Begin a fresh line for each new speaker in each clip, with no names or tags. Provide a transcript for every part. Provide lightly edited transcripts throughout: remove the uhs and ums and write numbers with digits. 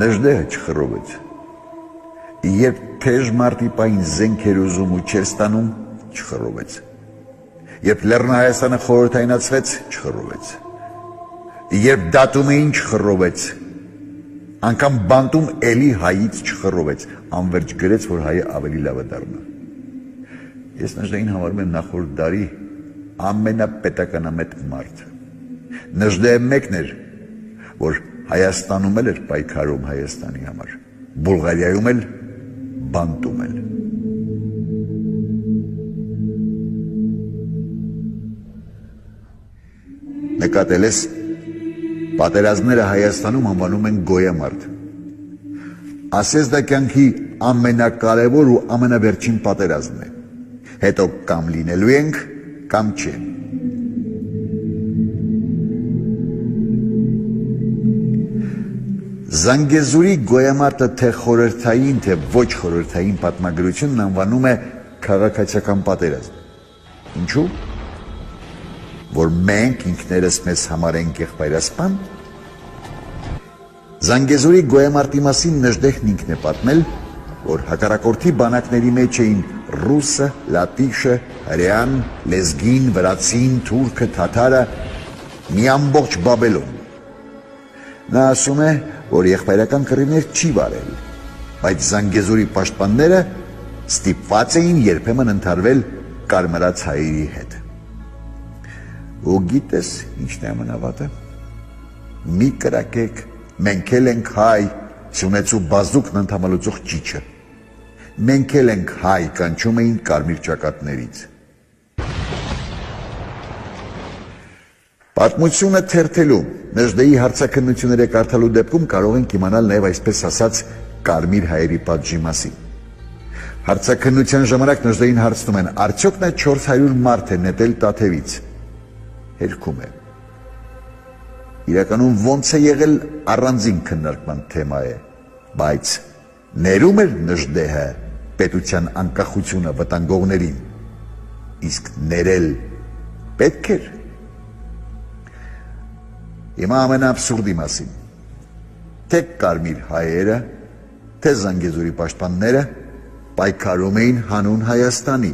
Նժդեհը չխռովեց։ Երբ թեժ մարտի պային զենքեր ուզում ու չեր ստանում, չխռովեց։ Երբ Լեռնահայաստանը խորհրդայնացվեց, չխռովեց։ Երբ դատում էին, չխռովեց։ Անգամ բանտում էլի հայից չխռովեց, անվերջ գրեց, որ հայը ավելի լավը դառնա։ Ես Նժդեհին համարում եմ նախորդ դարի ամենապետականամետ մարդը։ Նժդեհը մեկն էր, որ Հայաստանում էլ էր պայքարում Հայաստանի համար, Բուլղարիայում էլ, բանտում էլ։ Նկատել ես, պատերազմները Հայաստանում անվանում են գոյամարտ։ Ասես դա կյանքի ամենակարևոր ու ամենավերջին պատերազմն է։ Հետո կամ լինելու ենք, կամ չէ։ Զանգեզուրի գոյամարտը թե խորհրդային, թե ոչ խորհրդային պատմագրությունն անվանում է քաղաքացիական պատերազմ։ Ինչու՞։ Որ մենք ինքներս մեզ համարենք եղբայրասպան։ Զանգեզուրի գոյամարտի մասին Նժդեհն ինքն է պատմել, որ հակառակորդի բանակների մեջ էին ռուսը, լատիշը, հրեան, լեզգին, վրացին, թուրքը, թաթարը, մի ամբողջ Բաբելոն։ Նա ասում է, որ եղբայրական կռիվներ չի վարել, բայց Զանգեզուրի պաշտպանները ստիպված էին երբեմն ընդհարվել կարմրած հայերի հետ։ Ու գիտես ինչն է ամենավատը։ Մի կրակեք, մենք էլ ենք հայ, Սյունեցու բազուկն ընդհամալուծող ճիչը։ Մենք էլ ենք հայ, կանչում էին կարմիր ճակատներից։ Պատմությունը թերթելու, Նժդեհի հարցաքննությունները կարդալու դեպքում կարող ենք իմանալ նաև այսպես ասած կարմիր հայերի պատժի մասին։ Հարցաքննության ժամանակ Նժդեհին հարցնում են, արդյոք նա 400 մարդ է նետել Տաթևից։ Հերքում է։ Իրականում ոնց է եղել առանձին քննարկման թեմա է, բայց ներում էր Նժդեհը պետության անկախությունը վտանգողներին, իսկ ներել պետք էր։ Հիմա ամենաաբսուրդի մասին, թե կարմիր հայերը, թե Զանգեզուրի պաշտպանները պայքարում էին հանուն Հայաստանի,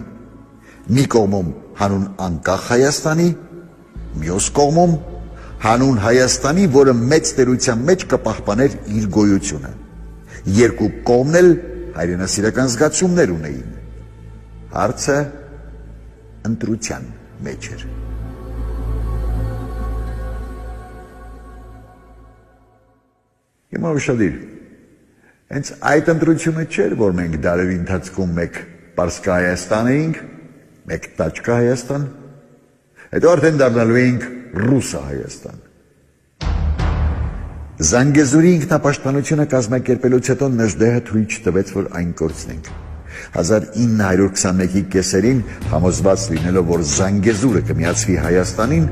մի կողմում հանուն անկախ Հայաստանի, մյուս կողմում հանուն Հայաստանի, որը մեծ տերության մեջ կպահպաներ իր գոյությունը։ Երկու կողմն էլ հայրենասիրական զգացումներ ունեին։ Հարցը ընտրության մեջ էր։ Հիմա ուշադիր, հենց այդ ընտրությունը չէր, որ մենք դարերի ընթացքում մեկ Պարսկա Հայաստան էինք, մեկ Տաճկա Հայաստան, հետո արդեն դառնալու էինք Ռուսա Հայաստան։ Զանգեզուրի ինքնապաշտպանությունը կազմակերպելուց հետո Նժդեհը թույլ չտվեց, որ այն կորցնենք։ 1921-ի կեսերին, համոզված լինելով, որ Զանգեզուրը կմիացվի Հայաստանին,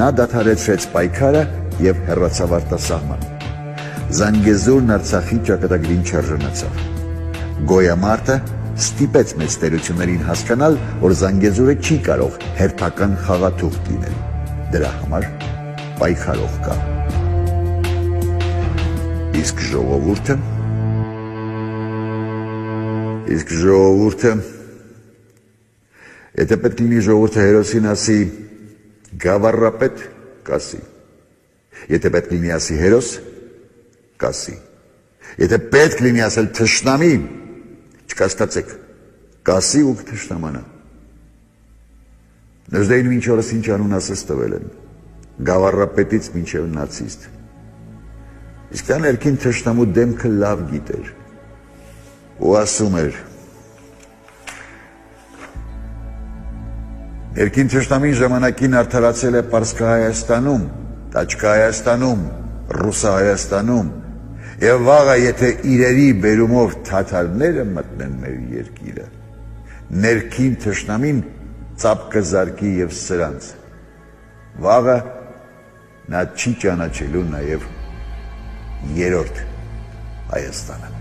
նա դադարեցրեց պայքարը և հեռացավ արտասահման։ Զանգեզուրն Արցախի ճակատագրին չարժանացավ։ Գոյամարտը ստիպեց մեծ տերություններին հասկանալ, որ Զանգեզուրը չի կարող հերթական խաղաթուղթ լինել։ Դրա համար պայքարող կա։ Իսկ ժողովուրդը, եթե պետք լինի ժողովուրդը հերոսին ասի գավառապետ, կասի։ Եթե պետք լինի ասի հերոս, կասի։ Եթե պետք լինի ասել թշնամի, չկասկածեք, կասի ու կթշնամանա։ Նժդեհին մինչ օրս ինչ անուն ասես տվել են, գավառապետից մինչև նացիստ։ Իսկ դա ներքին թշնամու դեմքը լավ գիտեր ու ասում էր, ներքին թշնամին ժամանակին արդարացել է Պարսկա Հայաստանում, Տաճկա Հայաստանում, Ռուսա Հայաստանում, և վաղը եթե իրերի բերումով թաթարները մտնեն մեր երկիրը, ներքին թշնամին ծապ կզարկի և սրանց, վաղը նա չի ճանաչելու նաև երրորդ Հայաստանը։